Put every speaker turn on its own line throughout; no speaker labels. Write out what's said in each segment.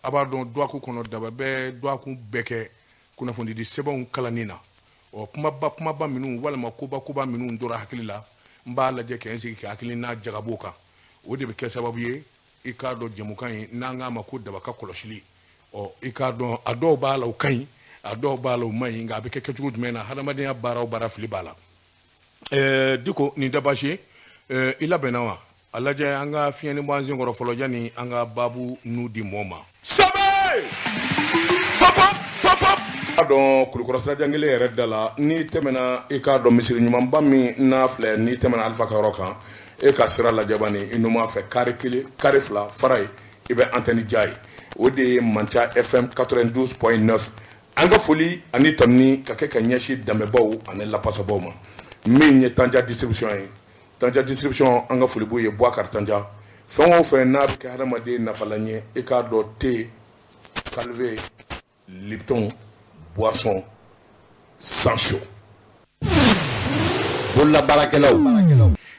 abadon doa ko kono daba be doa ko beke kuna fondi di sebon kalanina o kuma ba minu wala makuba minu ndora hakilila mba la je kenzi ki hakilina jagaboka o de be ke sababu ye ikado jemukan nanga maku daba ka koloshili o ikado ado bala o kan ado bala o mai nga be ke kejugo mena hadamade ya bara fili bala diko ni dabashi ila benawa alaje anga fieni mwanzi ngoro folo jani anga babu nudi moma sabe pop don kulukorosa jangile yere dala ni temena e ka do misiri nyuma bammi na fle ni temena alfa karoka e ka sira la jabani inuma fe kare fla faray ibe antenne jay odi mancha fm 92.9 anga foli ani tamni ka ke ka nyashi dambe baw ani la passa bawma min tanja distribution anga foli boye Boakar Tanja fengo fe na ke hadamade na falanye e ka do te calvé Lipton boisson sans chaud bolla barakelaw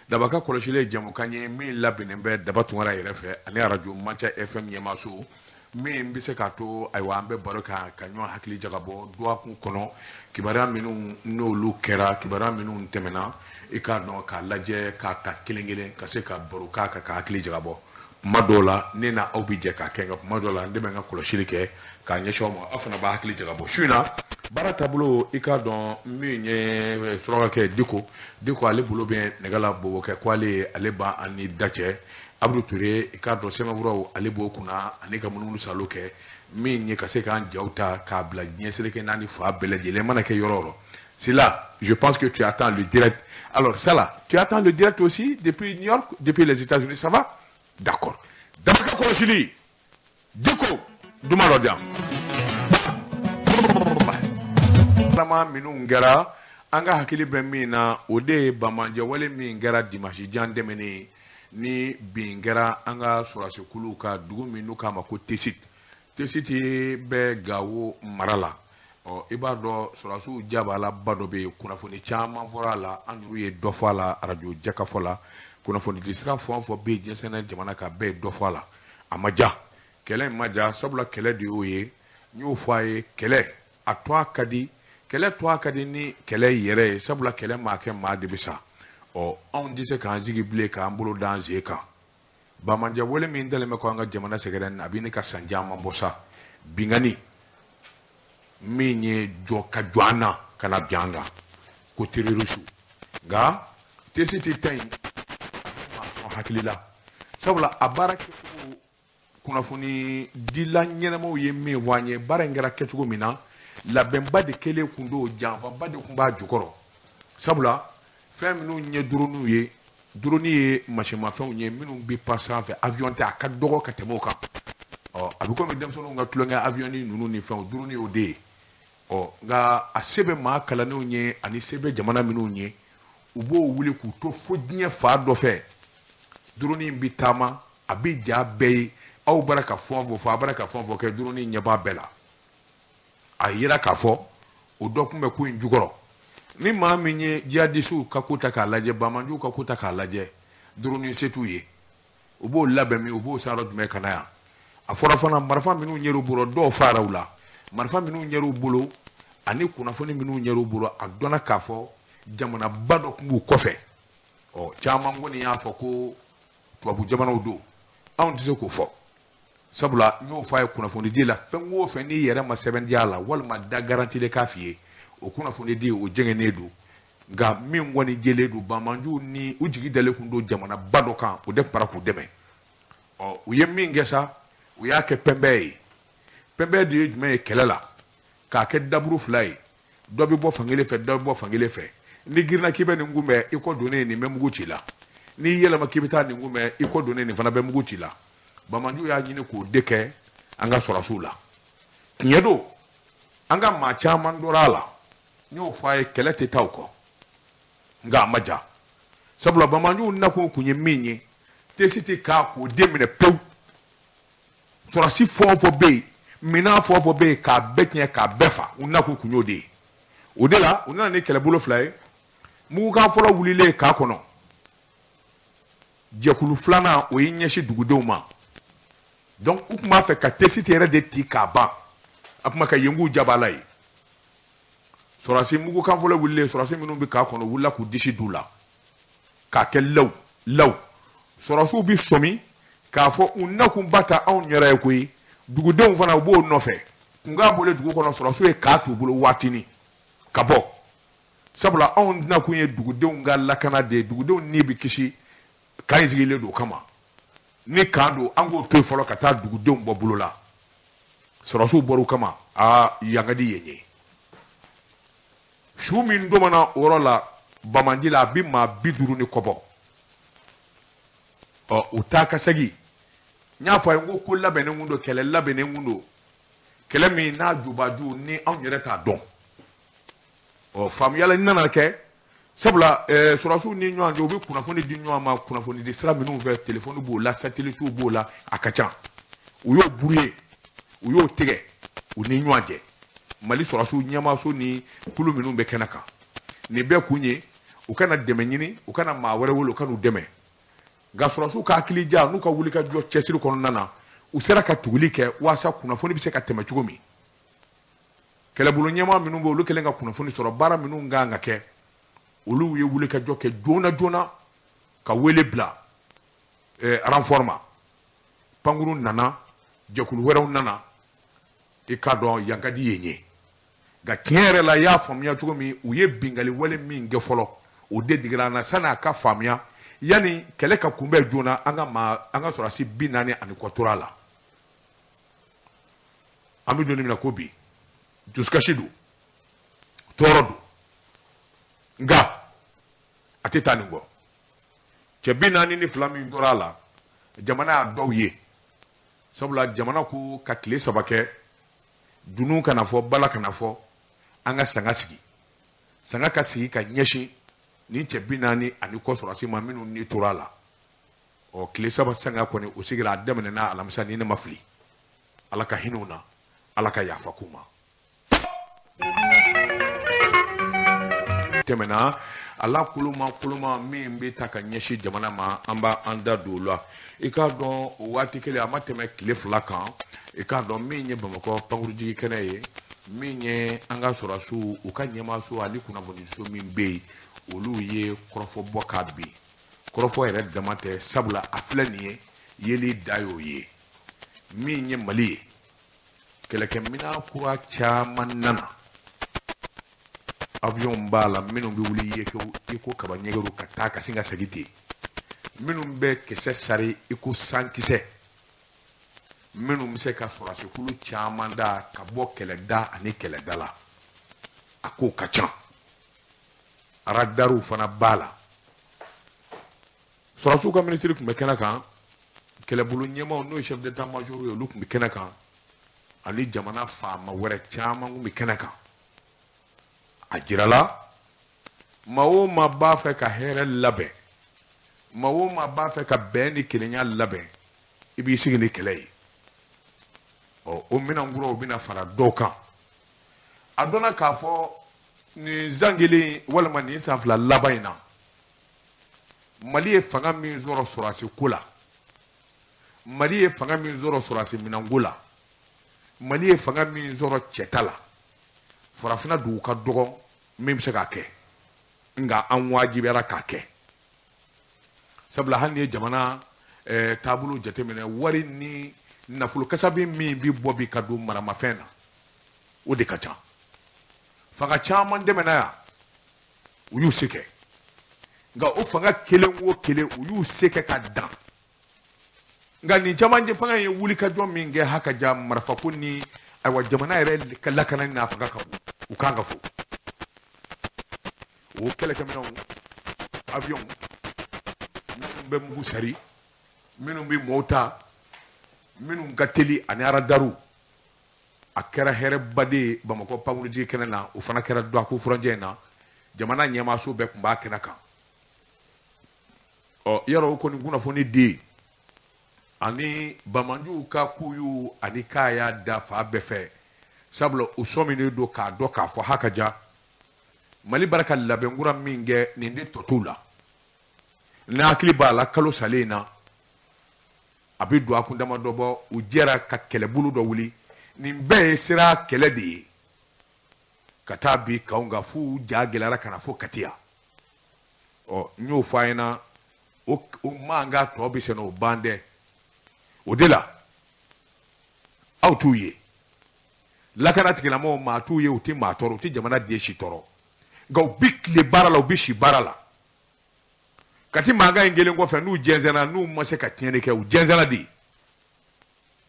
dabaka kolosile jamu kanye mi labine be dabatungara yerefe ani radio mancha fm yemaso mi mbise kato aywa ambe baroka kanyo hakili jagabo doa kun kono kibara minu no lu kera kibara minu temena ika no ka laje ka kilingile ka se ka baroka ka hakili jagabo madola nena obije ka kenga madola ndeme nga kolosile ke ka nyesho mo afuna ba hakili jagabo shuna bara tablo ika don mi nye soroka ke diko ale bulo bien negala bobo ke kwale ale ba ani dache Abdou Touré ika don sema wuro ale bo kuna ani ka mununu salo ke mi nye ka se kan jauta ka bla nyesele ke nani fa beleje le mana ke yororo c'est là je pense que tu attends le direct alors ça là tu attends le direct aussi depuis New York depuis les États-Unis ça va d'accord dabaka ko chili diko duma lo jam lama minu ngara anga hakili be mina ode bamanje wale mi ngara dimashi jandemeni ni bingara anga surase kulu ka dugu minu kama ko tesit be gawo marala o ibado surasu jabala badobe kuna foni chama forala anuru ye dofala radio jaka fola kuna foni disra fo be jensena jamana ka be dofala amaja kele maja sabula kele di oye nyu faye kele atwa kadi ni kele yere sabula kele ma ke ma de bisa o on dise kan jigi ble ka ambulo danze ka ba manja wole min dele me ko anga jamana segeren abini ka sanjama bosa bingani minye joka jwana kana byanga ko tiririsu ga tesiti tay ma hakilila sabula abarake kuna funi dila nyenamo yemme wanye barengara ketugo mina la bemba de kele kundo janva ba de kumba jukoro sabula femme nous nye drone ye machima femme nye minu bi passant fait avion ta ka dogo ka temoka o abiko mi dem sonu nga tulonga avion ni nunu ni femme drone ode o nga asebe ma kala no nye ani sebe jamana minu nye ubo wule ku to fodnye fa do fe drone bi tama abi ja be au baraka fon fa baraka fon ke drone nye ba bela ayira ka fo o dokume ku njugoro ni ma minye jihadisu kakuta ka laje bamanju kakuta ka laje drone setuye ubo labemi ubo sarod me kanaya afora fana marfa minu nyeru buro do farawla marfa minu nyeru bulo ani kuna foni minu nyeru buro adona kafo jamana bado kumbu kofe o chama ngoni ya fo ko tuabu jamana udo on dise ko fo sabula nyo fa kuna foni di la fenwo fe ni yere ma 7 diala wal ma da garantie le kafiye o kuna foni di o jengenedu ga min woni jeledu bamanju ni ujigi dale kundo jamana bado kan o de para ku deme o yemmi ngesa o yake pembe de jme kelela ka ke dabru flay dobi bo fangile fe ni girna kibe ni ngume iko done ni memugu chila ni yela makibita ni ngume iko done ni fana be mugu chila bamanju ya nyine ko deke anga sorasula kinyedo anga ma chama ndorala nyo faye kelete tawko nga maja sabula bamanju nako kunye minye tesiti ka ko demine pew sorasi fofo be mina fofo be ka betnye ka befa unako kunyo de odela unana ne kelebulo fly mu ka folo wulile ka kono jekulu flana o yinyeshi dugudoma donc u kuma fɛ ka tesite yɛrɛ de ti k'a ban a kuma ka yengu jabala ye sɔrɔsi mugu kan fɔlɔ wililen sɔrɔsi minnu bɛ k'a kɔnɔ wulila k'u disi d'u la k'a kɛ law sɔrɔsiw bi sɔmi k'a fɔ u nakun ba ta anw yɛrɛ ye koyi dugudenw fana u b'o nɔfɛ kun k'a bolo dugu kɔnɔ sɔrɔsiw ye k'a t'u bolo waatini ka bɔ sabula anw nakun ye dugudenw ka lakana de ye dugudenw ni bɛ kisi kan sigilen don o kama ni kan don an k'o to yen fɔlɔ ka taa dugudenw bɔ bolo la sɔrɔsiw bɔr'u kama yan ka di yen ye su min domana o yɔrɔ la Bamanji la a bi maa 50 ni kɔ bɔ u taa ka segin n y'a fɔ a ye ko labɛnnen kun don kɛlɛ labɛnnen kun don kɛlɛ min n'a jubaju ni anw yɛrɛ t'a dɔn faamuyala nana kɛ sabula sɔrɔsiw ni ɲɔgɔn cɛ u bɛ kunnafoni di ɲɔgɔn ma kunnafoni di sira minnu fɛ telefɔni b'o la satellite b'o la a ka ca u y'o buruye u y'o tigɛ u ni ɲɔgɔn cɛ Mali sɔrɔsiw ɲɛmaaso ni kulu minnu bɛ kɛnɛ kan nin bɛɛ kun ye u kana dɛmɛ ɲini u kana maa wɛrɛ wele u kana u dɛmɛ nka sɔrɔsiw ka hakili ja n'u ka wuli ka jɔ cɛsiri kɔnɔna na u sera ka tuguli kɛ walasa kunnafoni bɛ se ka tɛmɛ cogo min kɛlɛbolo ɲɛmaa minnu bɛ olu kɛlen ka kunnafoni sɔrɔ baara minnu kan ka kɛ olu ye wuli ka jɔ kɛ joona joona ka wele bila renfort ma pankuru nana jɛkulu wɛrɛw nana i k'a dɔn yan ka di yen ye nka tiɲɛ yɛrɛ la i y'a faamuya cogo min u ye bingali wale min kɛ fɔlɔ o de digira an na sanni a ka faamuya yani kɛlɛ ka kunbɛn joona an ka sɔrɔsi 40 ani kɔ tora la an bɛ don min na ko bi dusukasi don tɔɔrɔ don nka a tɛ taa nin kɔ cɛ 42 min tora a la jamana y'a dɔw ye sabula jamana ko ka tile 3 kɛ dunun kana fɔ bala kana fɔ an ka sanga sigi sanga ka sigi ka ɲɛsin ni cɛ 40 ani kɔ sɔrɔsi ma minnu ni tora la tile 3 sanga kɔni o sigira a daminɛna alamisa ni ne ma fili ala ka hinɛw na ala ka yafa k'u ma tɛmɛna ala koloma min bɛ ta ka ɲɛsin jamana ma an b'a an da don o la i k'a dɔn o waati kelen a ma tɛmɛ tile 2 kan i k'a dɔn min ye Bamakɔ pankurujigi kɛnɛ ye min ye an ka sɔrɔsiw u ka ɲɛmaaso ani kunnafoniso min bɛ yen olu ye kɔrɔfɔ bɔ k'a bin kɔrɔfɔ yɛrɛ dama tɛ sabula a filɛ nin ye yeli da y'o ye min ye Mali ye kɛlɛkɛminɛn kura caman nana avion b'a la minnu bɛ wuli i ko kaba ɲɛgɛru ka taa ka sin ka segin ten minnu bɛ kisɛ sari i ko sankisɛ minnu bɛ se ka sɔrɔsikulu caman da ka bɔ kɛlɛda ani kɛlɛda la a ko ka ca radariw fana b'a la sɔrɔsiw ka minisiri tun bɛ kɛnɛ kan kɛlɛbolo ɲɛmaw n'o ye chef d'état major ye olu tun bɛ kɛnɛ kan ani jamana faama wɛrɛ caman tun bɛ kɛnɛ kan a jirala maa o maa b'a fɛ ka hɛrɛ labɛn maa o maa b'a fɛ ka bɛn ni kelenya labɛn i b'i sigi ni kɛlɛ ye o minɛnkuraw bɛna fara dɔw kan a dɔnna k'a fɔ nin zan kelen walima nin san 2 laban in na Mali ye fanga min sɔrɔ sɔrɔsi ko la Mali ye fanga min sɔrɔ sɔrɔsi minɛnko la Mali ye fanga min sɔrɔ cɛta la farafina dugu ka dɔgɔ min bɛ se k'a kɛ nka an wajibiyara k'a kɛ sabula hali ni ye jamana taabolo jateminɛ wari ni nafolo kasabi min bi bɔ bi ka don maramafɛn na o de ka ca fanga caman dɛmɛna yan u y'u se kɛ nka o fanga kelen o kelen u y'u se kɛ ka dan nka nin camancɛ fanga ye wuli ka jɔ min kɛ hakaja marifako ni ayiwa jamana yɛrɛ ka lakana n'a fanga ka bon u kan ka fo o kɛlɛkɛminɛnw avion minnu bɛ mugu sari minnu bɛ mɔɔw ta minnu ka teli ani aradaru a kɛra hɛrɛbaden ye Bamakɔ pankurujigi kɛnɛ na o fana kɛra Dɔako furanjɛ in na jamana ɲɛmaaso bɛɛ tun b'a kɛnɛ kan yarɔ o kɔni kunnafoni di ani Bamanjuw ka kuyu ani k'a y'a da fa bɛɛ fɛ sabula o sɔminen don k'a dɔn k'a fɔ hakaja Mali bara ka labɛnkura min kɛ nin de tɔ t'u la n'a hakili b'a la kalo salen na a bɛ don a kun dama dɔ bɔ u jɛra ka kɛlɛbolo dɔ wuli nin bɛɛ ye sira kɛlɛ de ye ka taa bi kaw nka f'u ja gɛlɛyara ka na fo Katiya n y'o fɔ a ɲɛna o man ka tɔ bɛ sɛnɛ o ban dɛ o de la aw t'u ye lakana tigilamɔgɔw maa t'u ye u tɛ maa tɔɔrɔ u tɛ jamana den si tɔɔrɔ nka u bɛ tile baara la u bɛ si baara la Kati mankan in kelen kɔfɛ n'u jɛnsɛnna n'u ma se ka tiɲɛni kɛ u jɛnsɛnna de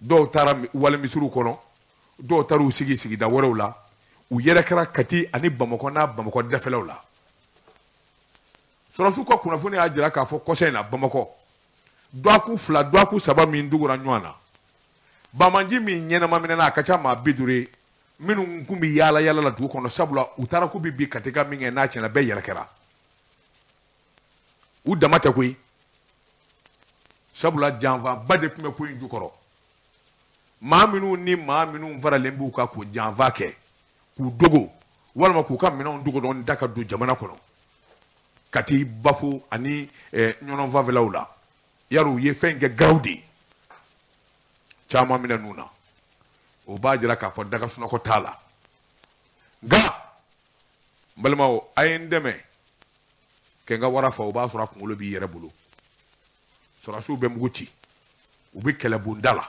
dɔw taara walimisiriw kɔnɔ dɔw taara u sigi sigida wɛrɛw la u yɛrɛ kɛra Kati ani Bamakɔ n'a Bamakɔ dafɛlaw la sɔrɔsiw ka kunnafoni y'a jira k'a fɔ kɔsa in na Bamakɔ dɔgɔkun 2 dɔgɔkun 3 min dugura ɲɔgɔn na Bamanji min ɲɛnama minɛna a ka ca maa 50 minnu kun bɛ yaala yaala la dugu kɔnɔ sabula u taara k'u bɛ bi Kati ka min kɛ n'a tiɲɛna bɛɛ yɛrɛ kɛra u dama tɛ koyi sabula janfaba de tun bɛ ko in jukɔrɔ maa minnu faralen b'u kan k'u janfa kɛ k'u dogo walima k'u ka minɛnw dogo dɔɔni da ka don jamana kɔnɔ Kati Bafo ani ɲɔnɔn fanfɛlaw la yari u ye fɛn kɛ garaw de caman minɛ ninnu na o b'a jira k'a fɔ daga sunɔgɔ t'a la nka n balimaw a ye n dɛmɛ kɛ n ka wara fa o b'a sɔrɔ a kunkolo b'i yɛrɛ bolo sɔrɔsiw bɛ mugu ci u bɛ kɛlɛbonda la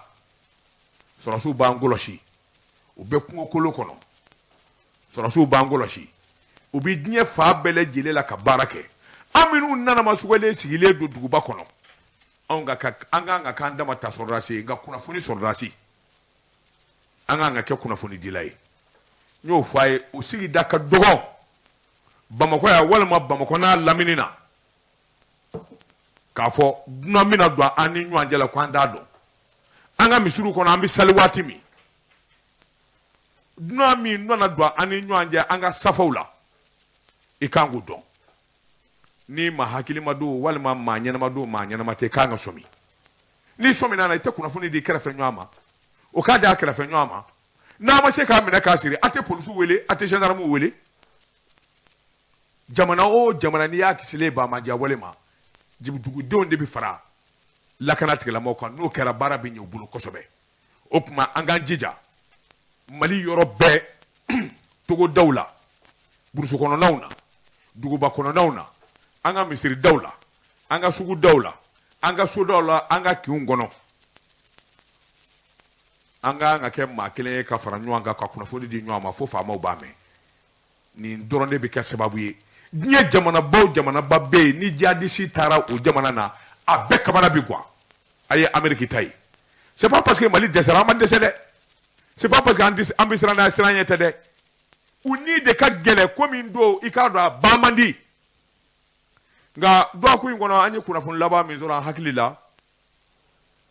sɔrɔsiw b'an kɔlɔsi u bɛ kungokolo kɔnɔ sɔrɔsiw b'an kɔlɔsi u bɛ diɲɛ fa bɛɛ lajɛlen la ka baara kɛ an minnu nana masugalen sigilen don duguba kɔnɔ an kan ka k'an dama ta sɔrɔdasi ye nka kunnafoni sɔrɔdasi an kan ka kɛ kunnafoni dila ye n y'o fɔ a ye o sigida ka dɔgɔ Bamakɔ ya walima Bamakɔ n'a lamini na k'a fɔ dunan bɛna don an ni ɲɔgɔn cɛ la k'an t'a dɔn an ka misiriw kɔnɔ an bɛ sali waati min dunan min nana don an ni ɲɔgɔn cɛ an ka safaw la i kan k'o dɔn ni maa hakilima don walima maa ɲɛnama don maa ɲɛnama tɛ k'an ka sɔmi ni sɔmina na i tɛ kunnafoni di kɛrɛfɛ ɲɔgɔn ma o k'a di a kɛrɛfɛ ɲɔgɔn ma n'a ma se k'a minɛ k'a siri a tɛ polisiw wele a tɛ gendarmew wele jamana o jamana n'i y'a kisilen ba ma jawale ma dugudenw de bɛ fara lakana tigilamɔgɔw kan n'o kɛra baara bɛ ɲɛ u bolo kosɛbɛ o tuma an k'an jija Mali yɔrɔ bɛɛ togodaw la burusi kɔnɔnaw na duguba kɔnɔnaw na an ka misiridaw la an ka sugudaw la an ka sodaw la an ka kinw kɔnɔ an ka kɛ maa kelen ye ka fara ɲɔgɔn kan ka kunnafoni di ɲɔgɔn ma fo faamaw b'a mɛn nin dɔrɔn de bɛ kɛ sababu ye diɲɛ jamanaba bɛ yen ni jihadisi taara o jamana na a bɛɛ kabara bi kuwa a ye Amérique ta ye c'est pas parce que Mali dɛsɛra an ma dɛsɛ dɛ c'est pas parce que an bɛ siran n'a siran ɲɛ tɛ dɛ u ni de ka gɛlɛ ko min don i k'a dɔn a ban man di nka dɔgɔkun in kɔnɔ an ye kunnafoni laban min sɔrɔ an hakili la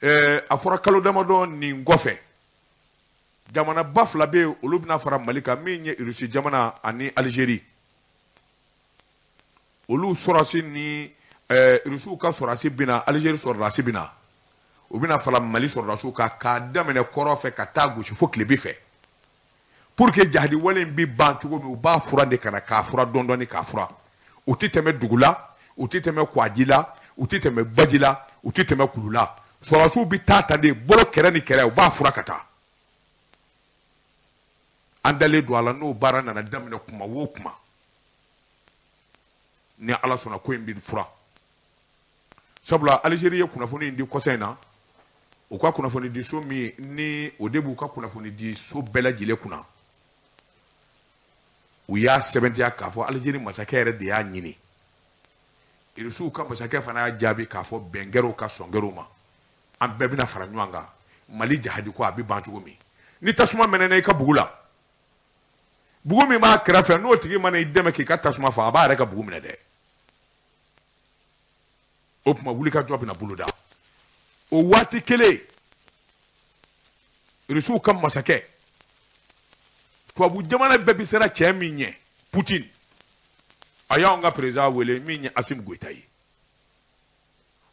a fɔra kalo damadɔ nin kɔfɛ jamana ba 2 bɛ yen olu bɛna fara Mali kan min ye Russie jamana ani Algérie olu sɔrɔsi ni Russiw ka sɔrɔsi bɛna Algérie sɔrɔsi bɛna u bɛna fara Mali sɔrɔsiw kan k'a daminɛ kɔrɔ fɛ ka taa gosi fo tilebin fɛ pour que jahadi wale in bɛ ban cogo min u b'a fura de kana k'a fura dɔɔni k'a fura u tɛ tɛmɛ dugu la u tɛ tɛmɛ Kɔgɔji la u tɛ tɛmɛ Baji la u tɛ tɛmɛ Kulu la sɔrɔsiw bɛ taa de bolo kɛrɛ ni kɛrɛ u b'a fura ka taa an dalen don a la n'o baara nana daminɛ kuma o kuma ni Ala sɔnna ko in bɛ fura sabula Algérie ye kunnafoni in di kɔsa in na u ka kunnafoni di so min ni o de b'u ka kunnafoni di so bɛɛ lajɛlen kunna u y'a sɛbɛntiya k'a fɔ Algérie masakɛ yɛrɛ de y'a ɲini Rusiw ka masakɛ fana y'a jaabi k'a fɔ bɛnkɛrɛw ka sɔnkɛrɛw ma an bɛɛ bɛna fara ɲɔgɔn kan Mali jahadi ko a bɛ ban cogo min ni tasuma mɛnɛna i ka bugu la bugu min b'a kɛrɛfɛ n'o tigi mana i dɛmɛ k'i ka tasuma faga a b'a yɛrɛ ka bugu minɛ dɛ o tuma wulikajɔ bɛna boloda o waati kelen Rusiw ka masakɛ tubabu jamana bɛɛ bɛ siran cɛ min ɲɛ Poutine a y'anw ka président wele min ye Assimi Goïta ye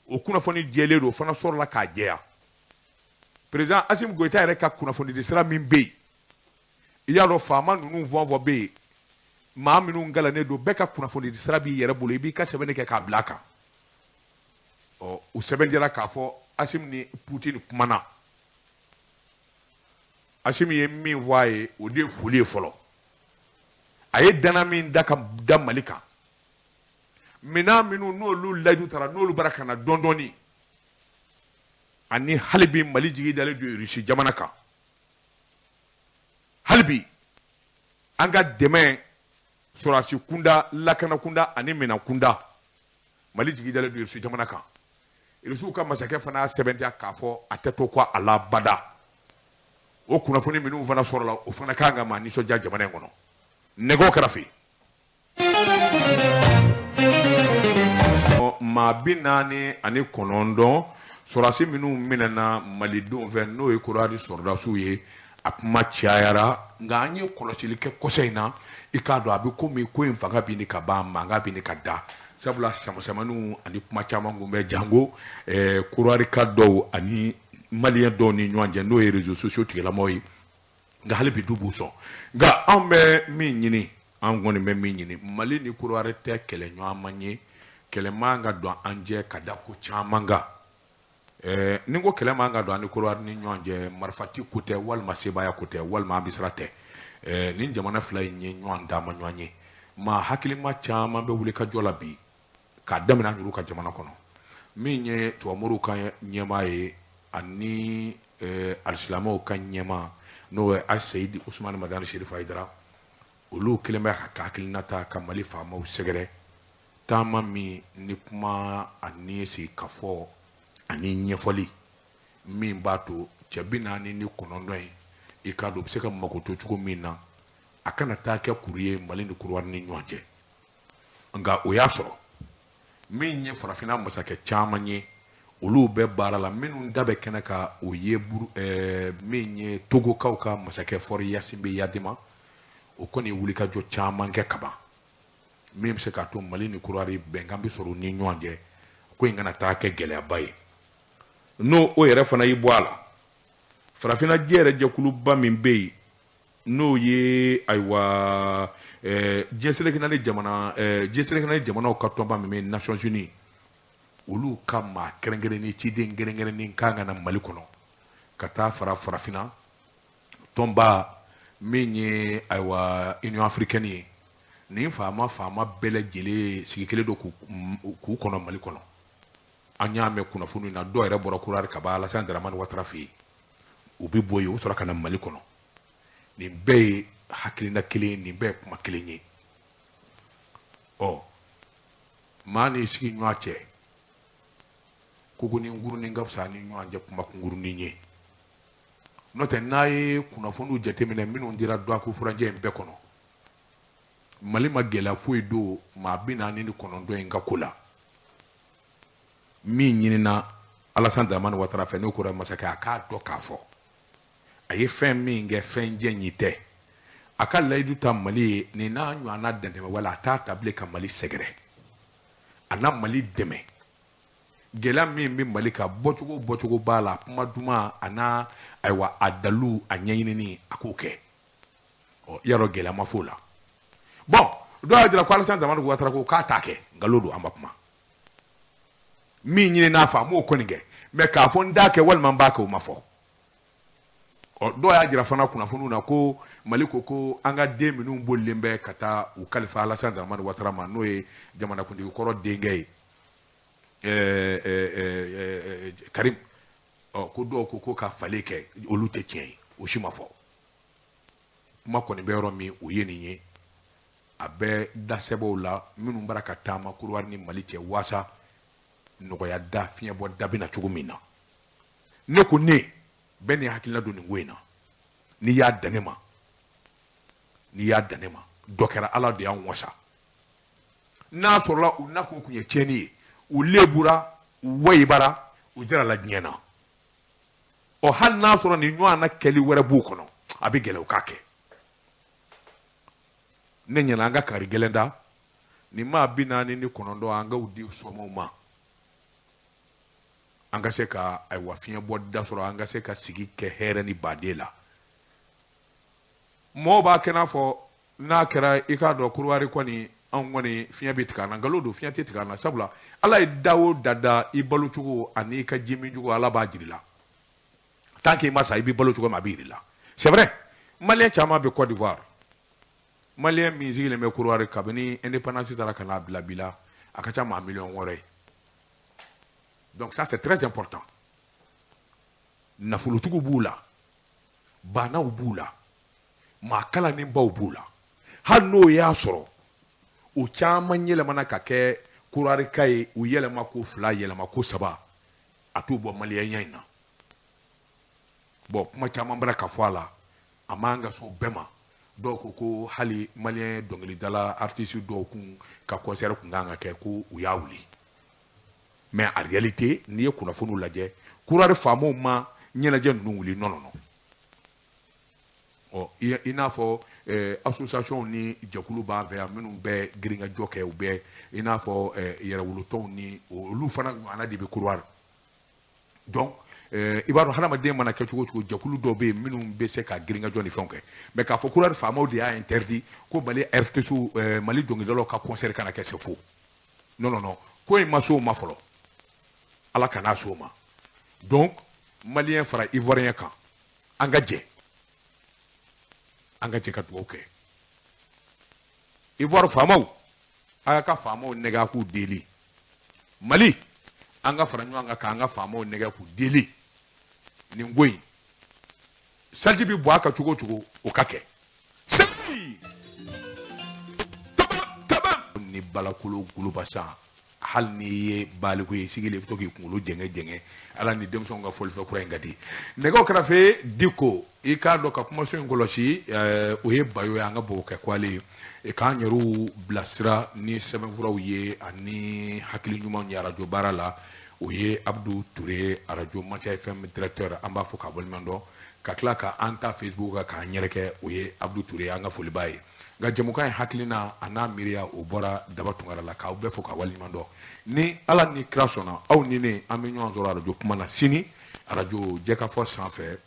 o kunnafoni jɛlen don o fana sɔrɔla k'a jɛya président Assimi Goïta yɛrɛ ka kunnafoni di sira min bɛ yen i y'a dɔn faama ninnu fɛn o fɛn bɛ yen maa minnu galannen don bɛɛ ka kunnafoni di sira b'i yɛrɛ bolo i b'i ka sɛbɛnni kɛ k'a bila a kan ɔ u sɛbɛntiyara k'a fɔ Asim ni Poutine kumana Asim ye min voye o de foli folo aye dana min da ka da malika mina minu n'olu laju tara n'olu barakana dondoni ani halibi mali jigi dale do Russie jamana kan halibi anga deme sorasi kunda lakana kunda ani mina kunda mali jigi dale do Russie jamana kan Russie ka masakɛ fana sɛbɛntiya k'a fɔ a tɛ to ko ala bada o kunnafoni minnu fana sɔrɔla o fana kan ka maa nisɔndiya jamana in kɔnɔ nɛgɛw kɛra fe maa 49 sɔrɔdasi minnu minɛna malidenw fɛ n'o ye Korowari sɔrɔdasiw ye a kuma cayara nka an ye kɔlɔsili kɛ kɔsɛ in na i k'a dɔn a bɛ komi ko in fanga bɛ ɲini ka ban mankan bɛ ɲini ka da sabula samasamaniw ani kuma caman kun bɛ jango Korowari ka dɔw ani maliyɛn dɔw ni ɲɔgɔn cɛ n'o ye réseaux sociaux tigilamaw ye nka hali bi du b'u sɔn nka anw bɛ min ɲini an kɔni bɛ min ɲini Mali ni Korowari tɛ kɛlɛ ɲɔgɔnman ye kɛlɛ man ka don an jɛ ka da ko caman kan ni ko kɛlɛ man ka don an ni Korowari ni ɲɔgɔn cɛ marifati ko tɛ walima sebaaya ko tɛ walima an bɛ sira tɛ nin jamana fila in ye ɲɔgɔn dama ɲɔgɔn ye maa hakilima caman bɛ wuli ka jɔ la bi k'a daminɛ an yɛrɛw ka jamana kɔnɔ min ye tubabumɔriw ka ɲɛmaa ye ani alisilamɛw ka ɲɛmaa n'o ye Seyidi Usumani Madani Serifu Hayidara olu kelen bɛ ka hakilinata ka Mali faamaw sɛgɛrɛ taama min ni kuma ani sigi ka fɔ ani ɲɛfɔli min b'a to cɛ 49 in i k'a dɔn u bɛ se ka mago to cogo min na a kana taa kɛ kuru ye Mali ni Korowari ni ɲɔgɔn cɛ nka o y'a sɔrɔ min ye farafinna masakɛ caman ye olu bɛ baara la minnu da bɛ kɛnɛ ka o ye min ye Togokaw ka masakɛ Fɔri Yasinbe Yadima o kɔni ye wulikajɔ caman kɛ kaban min bɛ se k'a to Mali ni Korowari bɛnkan bɛ sɔrɔ u ni ɲɔgɔn cɛ ko in kana taa kɛ gɛlɛyaba ye n'o o yɛrɛ fana y'i bɔ a la farafinna jɛ yɛrɛ jɛkuluba min bɛ yen n'o ye ayiwa diɲɛ selekina ni jamanaw ka tɔnba min bɛ Nations Unies olu ka maa kɛrɛnkɛrɛnnen ciden kɛrɛnkɛrɛnnen kan ka na Mali kɔnɔ ka taa farafinna tɔnba min ye ayiwa Union Africaine ye nin faama bɛɛ lajɛlen sigi kelen don k'u kɔnɔ Mali kɔnɔ an y'a mɛn kunnafoni na dɔw yɛrɛ bɔra Korowari ka ban Alassane Dramane Ouattara fɛ yen u bɛ bɔ yen u sɔrɔ ka na Mali kɔnɔ nin bɛɛ ye hakilina kelen ye nin bɛɛ ye kuma kelen ye maa ni sigi ɲɔgɔn cɛ koko ni ngurunin ka fisa ni ɲɔgɔn cɛ kuma kungurunin ye n'o tɛ n'a ye kunnafoniw jateminɛ minnu dira Duwawu furanjɛ in bɛɛ kɔnɔ Mali ma gɛlɛya foyi don maa 49 in ka ko la min ɲinina Alassane Dramane Ouattara fɛ n'o kɛra masakɛ a k'a dɔn k'a fɔ a ye fɛn min kɛ fɛn jɛnyi tɛ a ka layidu ta Mali ye nin n'a ɲɔgɔnna dantɛmɛ wala a t'a tabile ka Mali sɛgɛrɛ a na Mali dɛmɛ gɛlɛya min bɛ Mali ka bɔcogo b'a la kuma duman a n'a ayiwa a dalu a ɲɛɲinini a k'o kɛ yarɔ gɛlɛya ma f'o la dɔw y'a jira ko Alassane Dramane Ouattara ko k'a t'a kɛ nkalon don an ma kuma min ɲini n'a fɔ a m'o kɔni kɛ mɛ k'a fɔ n t'a kɛ walima n b'a kɛ o ma fɔ dɔw y'a jira fana kunnafoniw na ko Mali ko an ka den minnu bolilen bɛ ka taa u kalifa Alassane Dramane Ouattara ma n'o ye jamanakuntigi kɔrɔ denkɛ ye Karim ko dɔw ko ka falen kɛ olu tɛ tiɲɛ ye o si ma fɔ kuma kɔni bɛ yɔrɔ min o ye nin ye a bɛ da sɛbɛnw la minnu bara ka taama Korowari ni Mali cɛ waasa nɔgɔya da fiɲɛ bɔ da bɛ na cogo min na ne ko ne bɛɛ ni hakilina don nin ko in na n'i y'a dan ne ma dɔ kɛra Ala de y'an wasa n'a sɔrɔla u nakun kun ye tiɲɛni ye u lebura u wayibara u jarala diɲɛ na hali n'a sɔrɔ nin ɲɔgɔn na kɛli wɛrɛ b'u kɔnɔ a bɛ gɛlɛya u k'a kɛ ne ɲɛna an ka kari gɛlɛn da nin maa 49 an ka u di sɔmaw ma an ka se ka ayiwa fiɲɛ bɔ da sɔrɔ an ka se ka sigi kɛ hɛrɛ ni baden la mɔgɔw b'a kɛ n'a fɔ n'a kɛra i k'a dɔn Korowari kɔni an kɔni fiɲɛ bɛ tigɛ an na nkalon don fiɲɛ tɛ tigɛ an na sabula ala ye da o da i balo cogo ani ka ji min cogo ala b'a jira i la tant que i ma sa i bɛ balo cogo min a bɛ jira i la c'est vrai maliyɛn caman bɛ Côte d'Ivoire maliyɛn min sigilen bɛ Côte kabini indépendance taara ka n'a bila bi la a ka ca maa miliyɔn wɔɔrɔ ye donc ça c'est très important nafolotigiw b'u la banaw b'u la maa kalanenbaw b'u la hali n'o y'a sɔrɔ o caman yɛlɛmana ka kɛ Côte ye u yɛlɛma ko 2 yɛlɛma ko 3 a t'o bɔ maliyɛnya in na bon kuma caman bɛra ka fɔ a la a man ka so bɛɛ ma dɔw ko hali maliyɛn dɔnkilidala artiste dɔw kun ka concert kun kan ka kɛ ko u y'a wuli mais en réalité n'i ye kunnafoniw lajɛ Côte faamaw ma ɲɛnajɛ ninnu wuli non i n'a fɔ association ni jɛkulu b'an fɛ yan minnu bɛ giringajɔ kɛ u bɛ i n'a fɔ yɛrɛwolotɔnw ni olu fana ɲɔgɔnna de bɛ Côte donc i b'a dɔn hadamaden mana kɛ cogo cogo jɛkulu dɔw bɛ yen minnu bɛ se ka giringajɔ ni fɛnw kɛ mais k'a fɔ Côte faamaw de y'a interdit ko Mali artistes Mali dɔnkilidalaw ka concert kana kɛ c'est faux non ko in ma s'o ma fɔlɔ ala kana s'o ma donc maliyɛn fara ivoirien kan an ka jɛ ka dugawu kɛ Ivoire faamaw a y'a ka faamaw nɛgɛ k'u deli Mali an ka fara ɲɔgɔn kan k'an ka faamaw nɛgɛ k'u deli nin ko in sanji bɛ bɔ a ka cogo cogo o ka kɛ ni balakolo gulobasa hali n'i ye baliku ye sigilen i bɛ to k'i kunkolo jɛngɛ ala ni denmisɛnw ka fɔlifɛ kura in ka di nɛgɛw kɛrɛfɛ Diko i k'a dɔn ka kumaso in kɔlɔsi o ye Bayo ye an ka bɔ kɛ kwale k'an yɛrɛw bilasira ni sɛbɛnfuraw ye ani hakili ɲumanw ye radio baara la o ye Abdou Touré radio Mantia FM directeur an b'a fɔ k'a waleɲuman dɔn ka tila ka an ta Facebook kan k'an yɛrɛkɛ o ye Abdou Touré an ka foli b'a ye nka jɛmukan in hakilina a n'a miiriya o bɔra Daba Tunkara la k'aw bɛɛ fɔ k'a waleɲuman dɔn ni ala ni kira sɔnna aw ni ne an bɛ ɲɔgɔn sɔrɔ radio kuma na sini radio Jɛkafɔ sanfɛ